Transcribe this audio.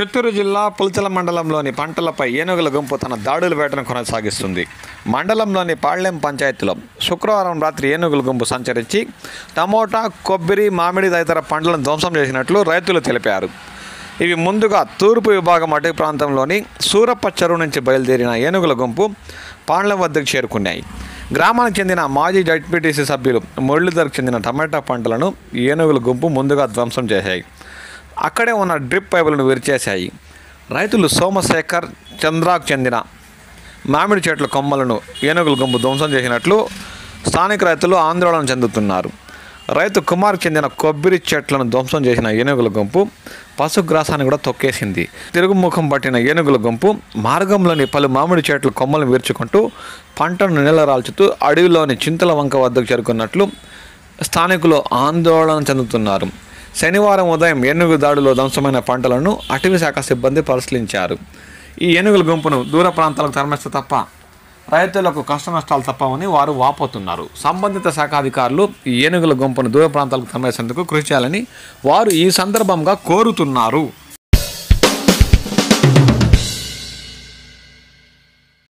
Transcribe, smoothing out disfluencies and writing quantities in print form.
చిత్తూరు జిల్లా పుల్చల మండలంలోని పంటలపై ఏనుగుల గుంపు తన దాడుల వేటను కొనసాగిస్తుంది. మండలంలోని పాళ్లెం పంచాయతీలో శుక్రవారం రాత్రి ఏనుగుల గుంపు సంచరించి టమోటా, కొబ్బరి, మామిడి తదితర పంటలను ధ్వంసం చేసినట్లు రైతులు తెలిపారు. ఇవి ముందుగా తూర్పు విభాగం అటవీ ప్రాంతంలోని సూరప్ప చెరువు నుంచి బయలుదేరిన ఏనుగుల గుంపు పాళ్లెం వద్దకు చేరుకున్నాయి. గ్రామానికి చెందిన మాజీ జడ్పీటీసీ సభ్యులు మురళీధర్కు చెందిన టమాటా పంటలను ఏనుగుల గుంపు ముందుగా ధ్వంసం చేశాయి. అక్కడే ఉన్న డ్రిప్ పైపులను విరిచేశాయి. రైతులు సోమశేఖర్, చంద్రాకు చెందిన మామిడి చెట్ల కొమ్మలను ఏనుగుల గుంపు ధ్వంసం చేసినట్లు స్థానిక రైతులు ఆందోళన చెందుతున్నారు. రైతు కుమార్కు చెందిన కొబ్బరి చెట్లను ధ్వంసం చేసిన ఏనుగుల గుంపు పశుగ్రాసాన్ని కూడా తొక్కేసింది. తిరుగుముఖం పట్టిన ఏనుగుల గుంపు మార్గంలోని పలు మామిడి చెట్ల కొమ్మలను విరుచుకుంటూ పంటను నీలరాల్చుతూ అడవిలోని చింతల వంక వద్దకు చేరుకున్నట్లు స్థానికులు ఆందోళన చెందుతున్నారు. శనివారం ఉదయం ఏనుగు దాడిలో ధ్వంసమైన పంటలను అటవీ శాఖ సిబ్బంది పరిశీలించారు. ఈ ఏనుగుల గుంపును దూర ప్రాంతాలకు తరలిస్తే తప్ప రైతులకు కష్ట నష్టాలు తప్పవని వారు వాపోతున్నారు. సంబంధిత శాఖ అధికారులు ఈ ఏనుగుల గుంపును దూర ప్రాంతాలకు తరలించేందుకు కృషి చేయాలని వారు ఈ సందర్భంగా కోరుతున్నారు.